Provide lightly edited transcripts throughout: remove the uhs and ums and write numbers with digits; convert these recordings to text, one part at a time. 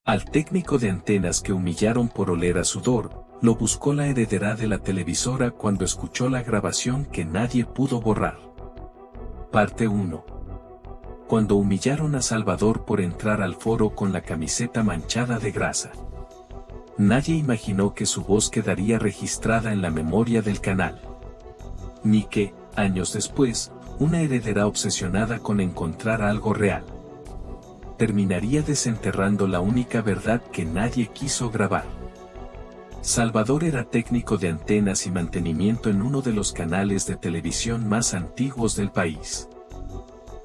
Al técnico de antenas que humillaron por oler a sudor, lo buscó la heredera de la televisora cuando escuchó la grabación que nadie pudo borrar. Parte 1. Cuando humillaron a Salvador por entrar al foro con la camiseta manchada de grasa. Nadie imaginó que su voz quedaría registrada en la memoria del canal. Ni que, años después, una heredera obsesionada con encontrar algo real terminaría desenterrando la única verdad que nadie quiso grabar. Salvador era técnico de antenas y mantenimiento en uno de los canales de televisión más antiguos del país.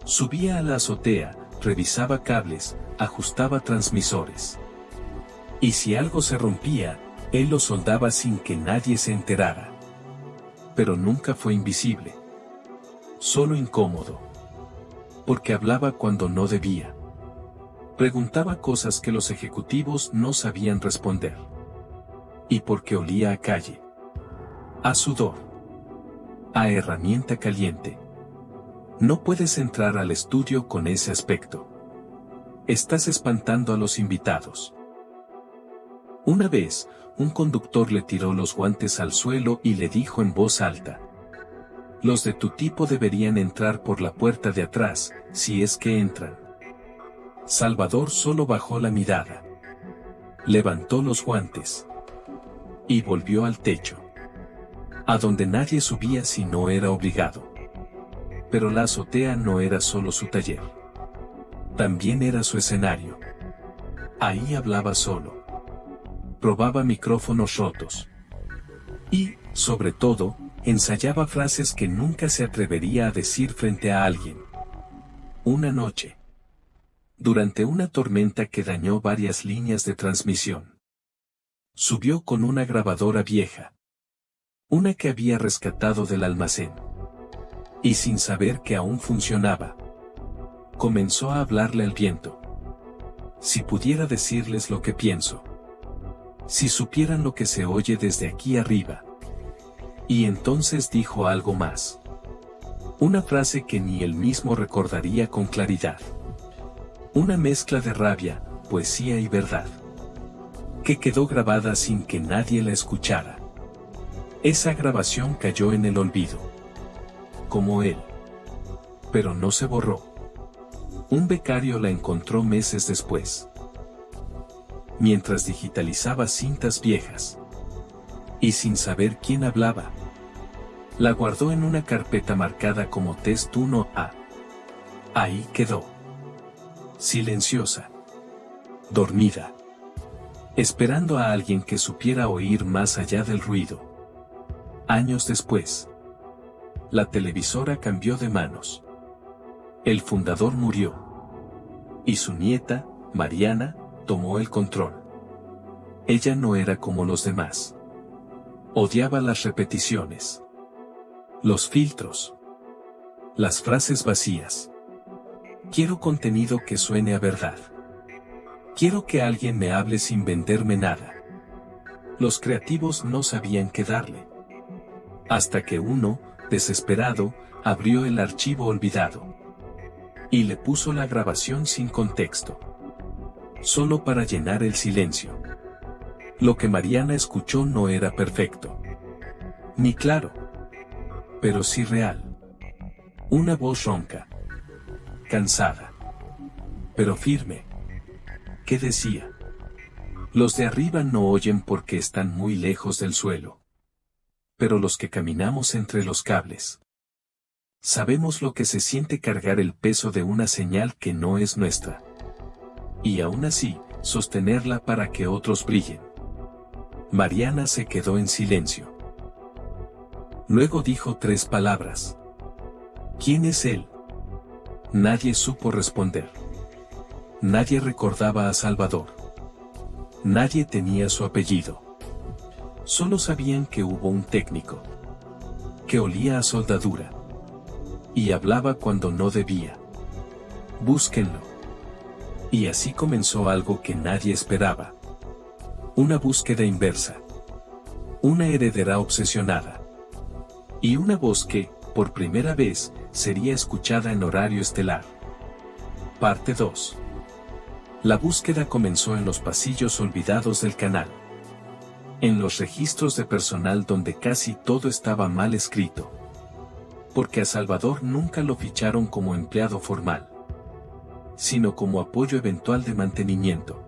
Subía a la azotea, revisaba cables, ajustaba transmisores. Y si algo se rompía, él lo soldaba sin que nadie se enterara. Pero nunca fue invisible. Solo incómodo. Porque hablaba cuando no debía. Preguntaba cosas que los ejecutivos no sabían responder. Y porque olía a calle. A sudor. A herramienta caliente. No puedes entrar al estudio con ese aspecto. Estás espantando a los invitados. Una vez, un conductor le tiró los guantes al suelo y le dijo en voz alta: "Los de tu tipo deberían entrar por la puerta de atrás, si es que entran". Salvador solo bajó la mirada. Levantó los guantes. Y volvió al techo. A donde nadie subía si no era obligado. Pero la azotea no era solo su taller. También era su escenario. Ahí hablaba solo. Probaba micrófonos rotos. Y, sobre todo, ensayaba frases que nunca se atrevería a decir frente a alguien. Una noche. Durante una tormenta que dañó varias líneas de transmisión. Subió con una grabadora vieja. Una que había rescatado del almacén. Y sin saber que aún funcionaba. Comenzó a hablarle al viento. Si pudiera decirles lo que pienso. Si supieran lo que se oye desde aquí arriba. Y entonces dijo algo más. Una frase que ni él mismo recordaría con claridad. Una mezcla de rabia, poesía y verdad. Que quedó grabada sin que nadie la escuchara. Esa grabación cayó en el olvido. Como él. Pero no se borró. Un becario la encontró meses después. Mientras digitalizaba cintas viejas. Y sin saber quién hablaba. La guardó en una carpeta marcada como Test 1A. Ahí quedó. Silenciosa. Dormida. Esperando a alguien que supiera oír más allá del ruido. Años después. La televisora cambió de manos. El fundador murió. Y su nieta, Mariana, tomó el control. Ella no era como los demás. Odiaba las repeticiones. Los filtros. Las frases vacías. Quiero contenido que suene a verdad. Quiero que alguien me hable sin venderme nada. Los creativos no sabían qué darle. Hasta que uno, desesperado, abrió el archivo olvidado. Y le puso la grabación sin contexto. Solo para llenar el silencio. Lo que Mariana escuchó no era perfecto. Ni claro. Pero sí real. Una voz ronca. Cansada. Pero firme. ¿Qué decía? Los de arriba no oyen porque están muy lejos del suelo. Pero los que caminamos entre los cables. Sabemos lo que se siente cargar el peso de una señal que no es nuestra. Y aún así, sostenerla para que otros brillen. Mariana se quedó en silencio. Luego dijo 3 palabras. ¿Quién es él? Nadie supo responder. Nadie recordaba a Salvador. Nadie tenía su apellido. Solo sabían que hubo un técnico. Que olía a soldadura. Y hablaba cuando no debía. Búsquenlo. Y así comenzó algo que nadie esperaba. Una búsqueda inversa. Una heredera obsesionada. Y una voz que, por primera vez, sería escuchada en horario estelar. Parte 2. La búsqueda comenzó en los pasillos olvidados del canal. En los registros de personal donde casi todo estaba mal escrito. Porque a Salvador nunca lo ficharon como empleado formal, sino como apoyo eventual de mantenimiento.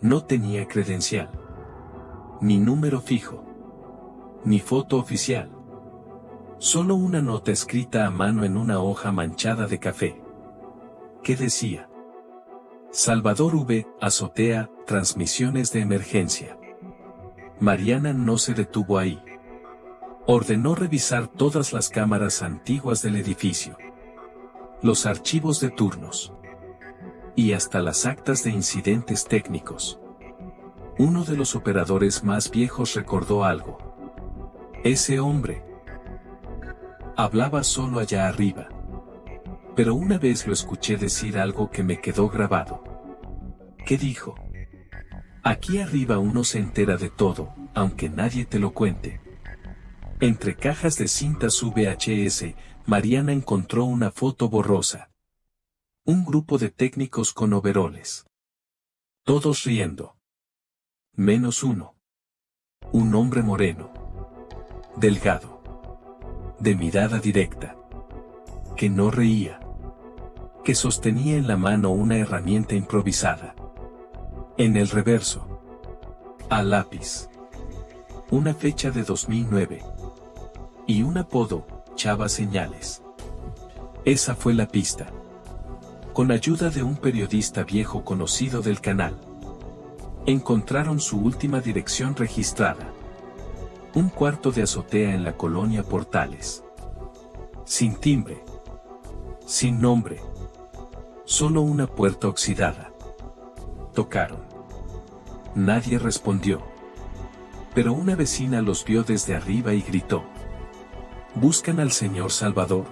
No tenía credencial, ni número fijo, ni foto oficial. Solo una nota escrita a mano en una hoja manchada de café. ¿Qué decía? Salvador V, azotea, transmisiones de emergencia. Mariana no se detuvo ahí. Ordenó revisar todas las cámaras antiguas del edificio, los archivos de turnos y hasta las actas de incidentes técnicos. Uno de los operadores más viejos recordó algo. Ese hombre hablaba solo allá arriba. Pero una vez lo escuché decir algo que me quedó grabado. ¿Qué dijo? Aquí arriba uno se entera de todo, aunque nadie te lo cuente. Entre cajas de cintas VHS, Mariana encontró una foto borrosa. Un grupo de técnicos con overoles. Todos riendo. Menos uno. Un hombre moreno. Delgado. De mirada directa. Que no reía. Que sostenía en la mano una herramienta improvisada. En el reverso. A lápiz. Una fecha de 2009. Y un apodo, Chava Señales. Esa fue la pista. Con ayuda de un periodista viejo conocido del canal, encontraron su última dirección registrada. Un cuarto de azotea en la colonia Portales. Sin timbre. Sin nombre. Solo una puerta oxidada. Tocaron. Nadie respondió. Pero una vecina los vio desde arriba y gritó. ¿Buscan al señor Salvador?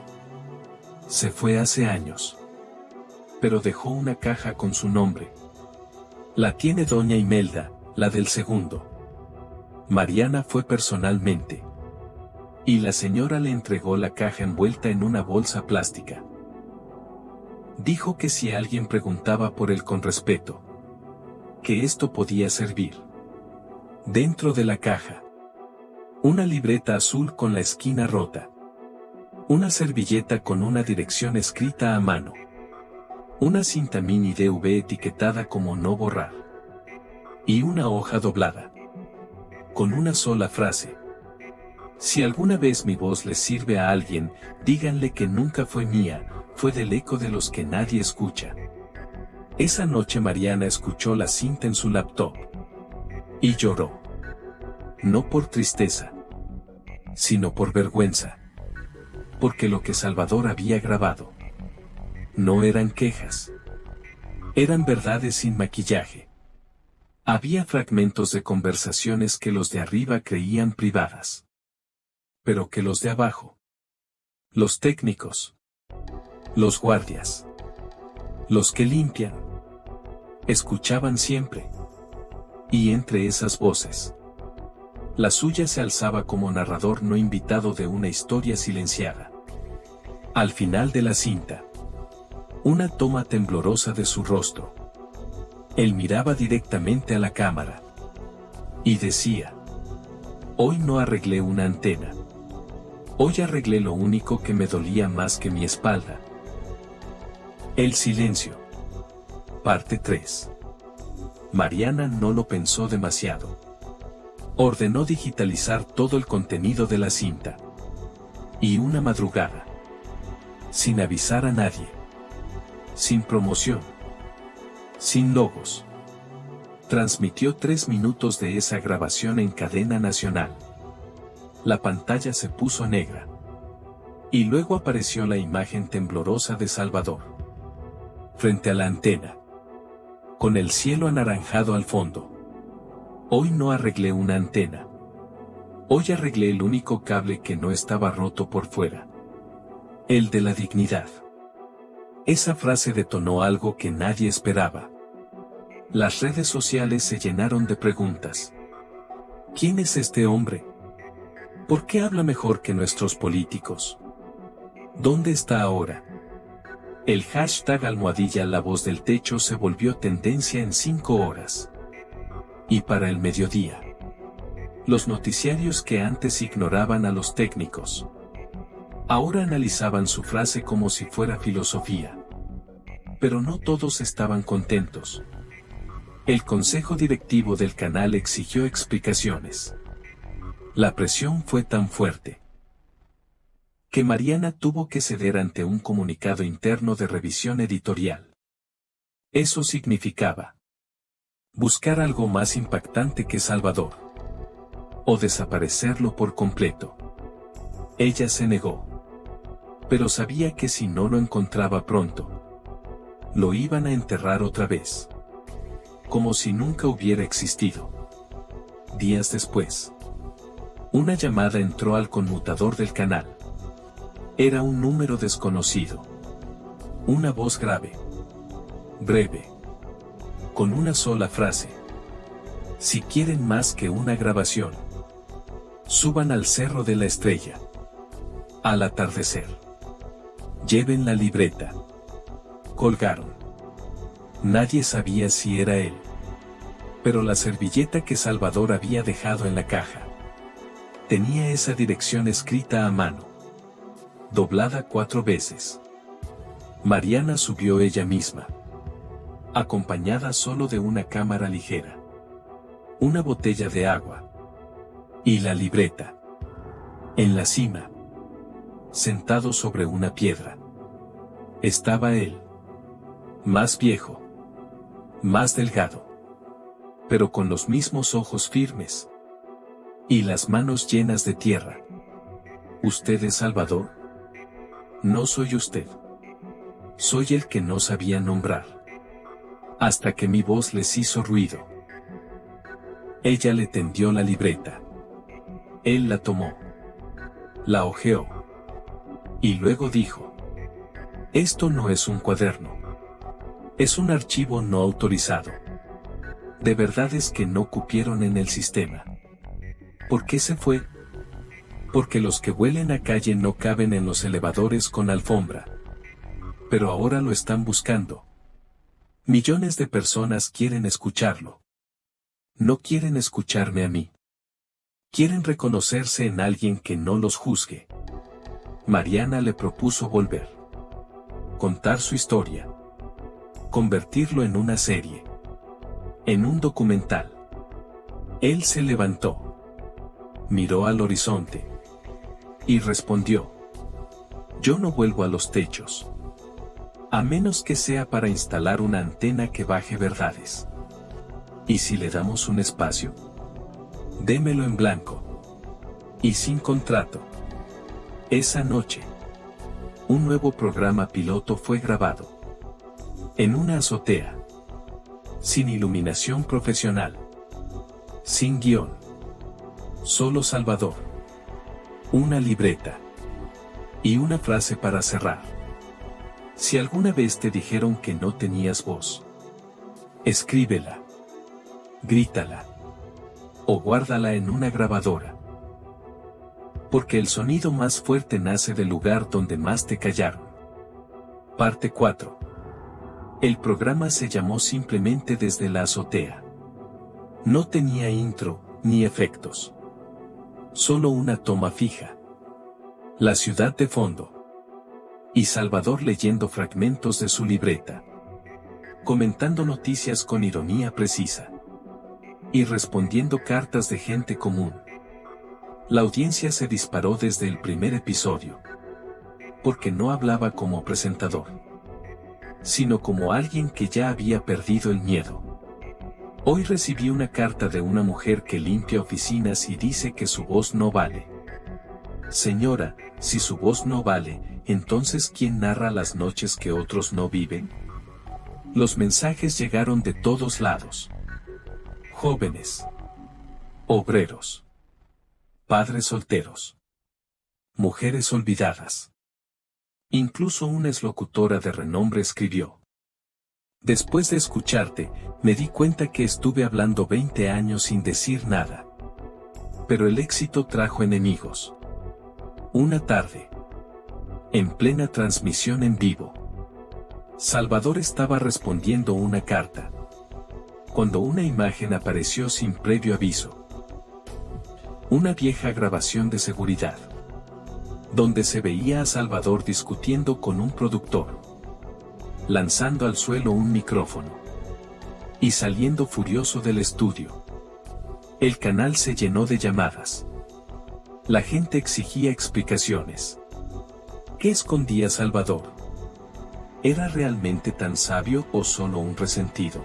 Se fue hace años. Pero dejó una caja con su nombre. La tiene doña Imelda, la del segundo. Mariana fue personalmente. Y la señora le entregó la caja envuelta en una bolsa plástica. Dijo que si alguien preguntaba por él con respeto, que esto podía servir. Dentro de la caja. Una libreta azul con la esquina rota. Una servilleta con una dirección escrita a mano. Una cinta mini DV etiquetada como no borrar. Y una hoja doblada. Con una sola frase. Si alguna vez mi voz les sirve a alguien, díganle que nunca fue mía, fue del eco de los que nadie escucha. Esa noche Mariana escuchó la cinta en su laptop. Y lloró. No por tristeza, sino por vergüenza. Porque lo que Salvador había grabado no eran quejas. Eran verdades sin maquillaje. Había fragmentos de conversaciones que los de arriba creían privadas. Pero que los de abajo, los técnicos, los guardias, los que limpian, escuchaban siempre. Y entre esas voces, la suya se alzaba como narrador no invitado de una historia silenciada. Al final de la cinta, una toma temblorosa de su rostro. Él miraba directamente a la cámara. Y decía: hoy no arreglé una antena. Hoy arreglé lo único que me dolía más que mi espalda. El silencio. Parte 3. Mariana no lo pensó demasiado. Ordenó digitalizar todo el contenido de la cinta. Y una madrugada, sin avisar a nadie, sin promoción, sin logos, transmitió 3 minutos de esa grabación en cadena nacional. La pantalla se puso negra. Y luego apareció la imagen temblorosa de Salvador. Frente a la antena. Con el cielo anaranjado al fondo. Hoy no arreglé una antena. Hoy arreglé el único cable que no estaba roto por fuera. El de la dignidad. Esa frase detonó algo que nadie esperaba. Las redes sociales se llenaron de preguntas. ¿Quién es este hombre? ¿Por qué habla mejor que nuestros políticos? ¿Dónde está ahora? El hashtag almohadilla La Voz del Techo se volvió tendencia en 5 horas. Y para el mediodía, los noticiarios que antes ignoraban a los técnicos, ahora analizaban su frase como si fuera filosofía. Pero no todos estaban contentos. El consejo directivo del canal exigió explicaciones. La presión fue tan fuerte que Mariana tuvo que ceder ante un comunicado interno de revisión editorial. Eso significaba buscar algo más impactante que Salvador, o desaparecerlo por completo. Ella se negó, pero sabía que si no lo encontraba pronto, lo iban a enterrar otra vez, como si nunca hubiera existido. Días después, una llamada entró al conmutador del canal. Era un número desconocido. Una voz grave, breve, con una sola frase. Si quieren más que una grabación, suban al Cerro de la Estrella. Al atardecer. Lleven la libreta. Colgaron. Nadie sabía si era él. Pero la servilleta que Salvador había dejado en la caja tenía esa dirección escrita a mano, doblada 4 veces. Mariana subió ella misma, acompañada solo de una cámara ligera, una botella de agua y la libreta. En la cima, sentado sobre una piedra, estaba él, más viejo, más delgado, pero con los mismos ojos firmes y las manos llenas de tierra. ¿Usted es Salvador? No soy usted. Soy el que no sabía nombrar. Hasta que mi voz les hizo ruido. Ella le tendió la libreta. Él la tomó. La hojeó. Y luego dijo: esto no es un cuaderno. Es un archivo no autorizado. De verdad es que no cupieron en el sistema. ¿Por qué se fue? Porque los que huelen a calle no caben en los elevadores con alfombra. Pero ahora lo están buscando. Millones de personas quieren escucharlo. No quieren escucharme a mí. Quieren reconocerse en alguien que no los juzgue. Mariana le propuso volver. Contar su historia. Convertirlo en una serie. En un documental. Él se levantó. Miró al horizonte. Y respondió: yo no vuelvo a los techos. A menos que sea para instalar una antena que baje verdades. ¿Y si le damos un espacio? Démelo en blanco. Y sin contrato. Esa noche, un nuevo programa piloto fue grabado. En una azotea. Sin iluminación profesional. Sin guión. Solo Salvador. Una libreta. Y una frase para cerrar. Si alguna vez te dijeron que no tenías voz, escríbela. Grítala. O guárdala en una grabadora. Porque el sonido más fuerte nace del lugar donde más te callaron. Parte 4. El programa se llamó simplemente Desde la Azotea. No tenía intro, ni efectos. Solo una toma fija. La ciudad de fondo. Y Salvador leyendo fragmentos de su libreta. Comentando noticias con ironía precisa. Y respondiendo cartas de gente común. La audiencia se disparó desde el primer episodio. Porque no hablaba como presentador, sino como alguien que ya había perdido el miedo. Hoy recibí una carta de una mujer que limpia oficinas y dice que su voz no vale. Señora, si su voz no vale, entonces ¿quién narra las noches que otros no viven? Los mensajes llegaron de todos lados. Jóvenes. Obreros. Padres solteros. Mujeres olvidadas. Incluso una exlocutora de renombre escribió: después de escucharte, me di cuenta que estuve hablando 20 años sin decir nada. Pero el éxito trajo enemigos. Una tarde. En plena transmisión en vivo. Salvador estaba respondiendo una carta, cuando una imagen apareció sin previo aviso. Una vieja grabación de seguridad, donde se veía a Salvador discutiendo con un productor, lanzando al suelo un micrófono y saliendo furioso del estudio. El canal se llenó de llamadas. La gente exigía explicaciones. ¿Qué escondía Salvador? ¿Era realmente tan sabio o solo un resentido?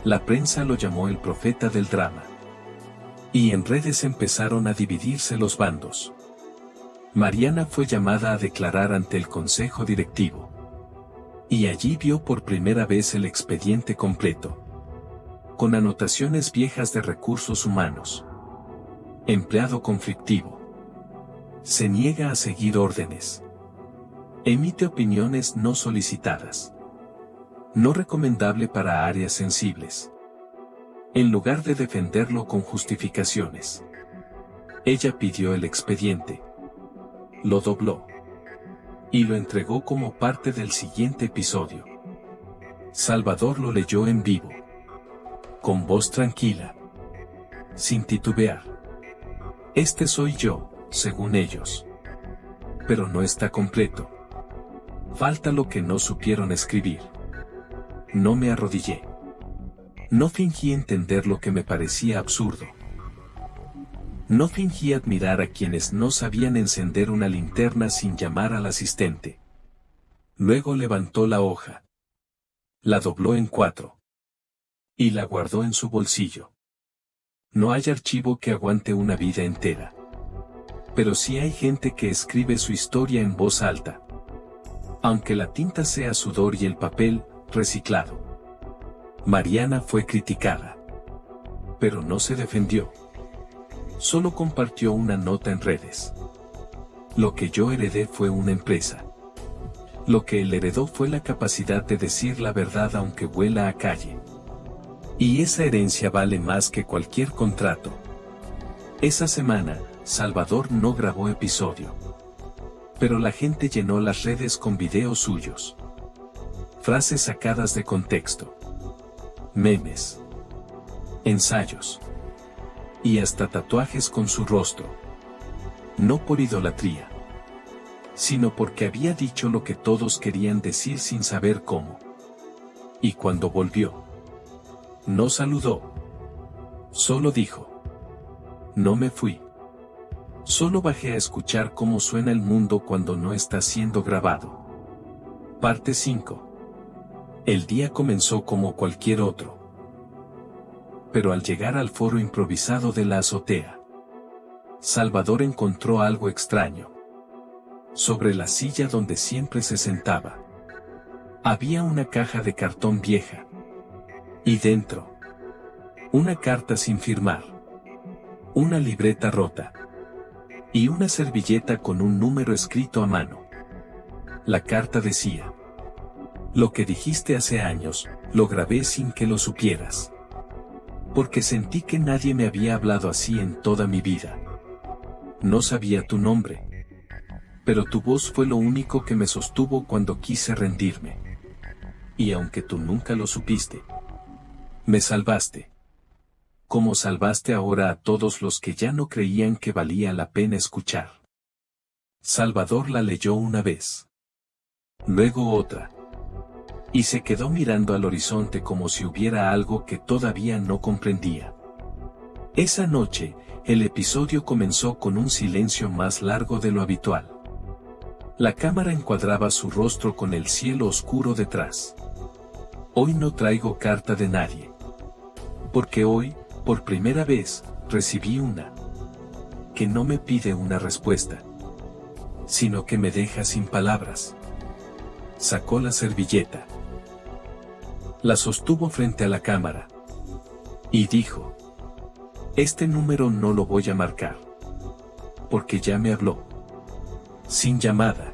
La prensa lo llamó el profeta del drama. Y en redes empezaron a dividirse los bandos. Mariana fue llamada a declarar ante el consejo directivo. Y allí vio por primera vez el expediente completo, con anotaciones viejas de recursos humanos. Empleado conflictivo. Se niega a seguir órdenes. Emite opiniones no solicitadas. No recomendable para áreas sensibles. En lugar de defenderlo con justificaciones, ella pidió el expediente. Lo dobló. Y lo entregó como parte del siguiente episodio. Salvador lo leyó en vivo, con voz tranquila, sin titubear. Este soy yo, según ellos. Pero no está completo. Falta lo que no supieron escribir. No me arrodillé. No fingí entender lo que me parecía absurdo. No fingí admirar a quienes no sabían encender una linterna sin llamar al asistente. Luego levantó la hoja. La dobló en 4. Y la guardó en su bolsillo. No hay archivo que aguante una vida entera. Pero sí hay gente que escribe su historia en voz alta. Aunque la tinta sea sudor y el papel, reciclado. Mariana fue criticada. Pero no se defendió. Solo compartió una nota en redes. Lo que yo heredé fue una empresa. Lo que él heredó fue la capacidad de decir la verdad aunque huela a calle. Y esa herencia vale más que cualquier contrato. Esa semana, Salvador no grabó episodio. Pero la gente llenó las redes con videos suyos. Frases sacadas de contexto. Memes. Ensayos. Y hasta tatuajes con su rostro. No por idolatría, sino porque había dicho lo que todos querían decir sin saber cómo. Y cuando volvió, no saludó. Solo dijo: no me fui. Solo bajé a escuchar cómo suena el mundo cuando no está siendo grabado. Parte 5. El día comenzó como cualquier otro. Pero al llegar al foro improvisado de la azotea, Salvador encontró algo extraño. Sobre la silla donde siempre se sentaba, había una caja de cartón vieja. Y dentro, una carta sin firmar, una libreta rota y una servilleta con un número escrito a mano. La carta decía: lo que dijiste hace años, lo grabé sin que lo supieras. Porque sentí que nadie me había hablado así en toda mi vida. No sabía tu nombre. Pero tu voz fue lo único que me sostuvo cuando quise rendirme. Y aunque tú nunca lo supiste, me salvaste. Como salvaste ahora a todos los que ya no creían que valía la pena escuchar. Salvador la leyó una vez. Luego otra. Y se quedó mirando al horizonte como si hubiera algo que todavía no comprendía. Esa noche, el episodio comenzó con un silencio más largo de lo habitual. La cámara encuadraba su rostro con el cielo oscuro detrás. Hoy no traigo carta de nadie. Porque hoy, por primera vez, recibí una. Que no me pide una respuesta, sino que me deja sin palabras. Sacó la servilleta. La sostuvo frente a la cámara. Y dijo: este número no lo voy a marcar. Porque ya me habló. Sin llamada.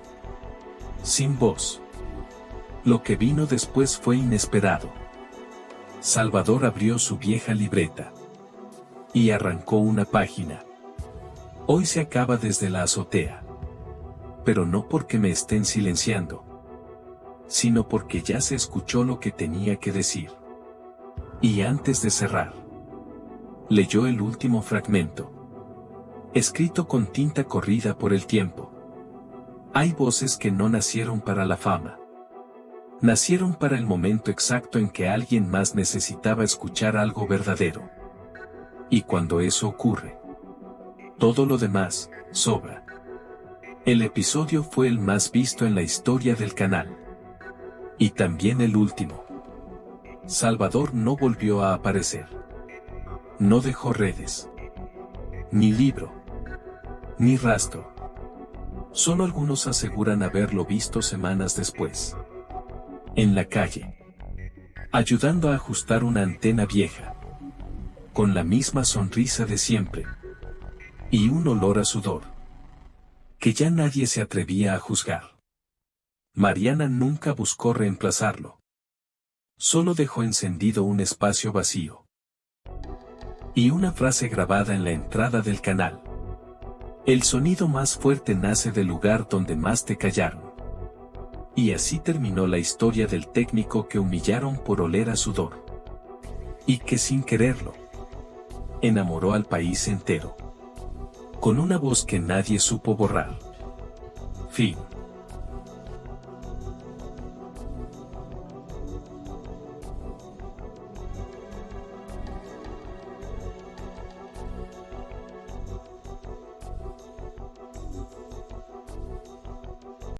Sin voz. Lo que vino después fue inesperado. Salvador abrió su vieja libreta. Y arrancó una página. Hoy se acaba desde la azotea. Pero no porque me estén silenciando, sino porque ya se escuchó lo que tenía que decir. Y antes de cerrar, leyó el último fragmento, escrito con tinta corrida por el tiempo. Hay voces que no nacieron para la fama. Nacieron para el momento exacto en que alguien más necesitaba escuchar algo verdadero. Y cuando eso ocurre, todo lo demás sobra. El episodio fue el más visto en la historia del canal. Y también el último. Salvador no volvió a aparecer. No dejó redes. Ni libro. Ni rastro. Solo algunos aseguran haberlo visto semanas después. En la calle. Ayudando a ajustar una antena vieja. Con la misma sonrisa de siempre. Y un olor a sudor. Que ya nadie se atrevía a juzgar. Mariana nunca buscó reemplazarlo. Solo dejó encendido un espacio vacío. Y una frase grabada en la entrada del canal. El sonido más fuerte nace del lugar donde más te callaron. Y así terminó la historia del técnico que humillaron por oler a sudor. Y que sin quererlo, enamoró al país entero. Con una voz que nadie supo borrar. Fin.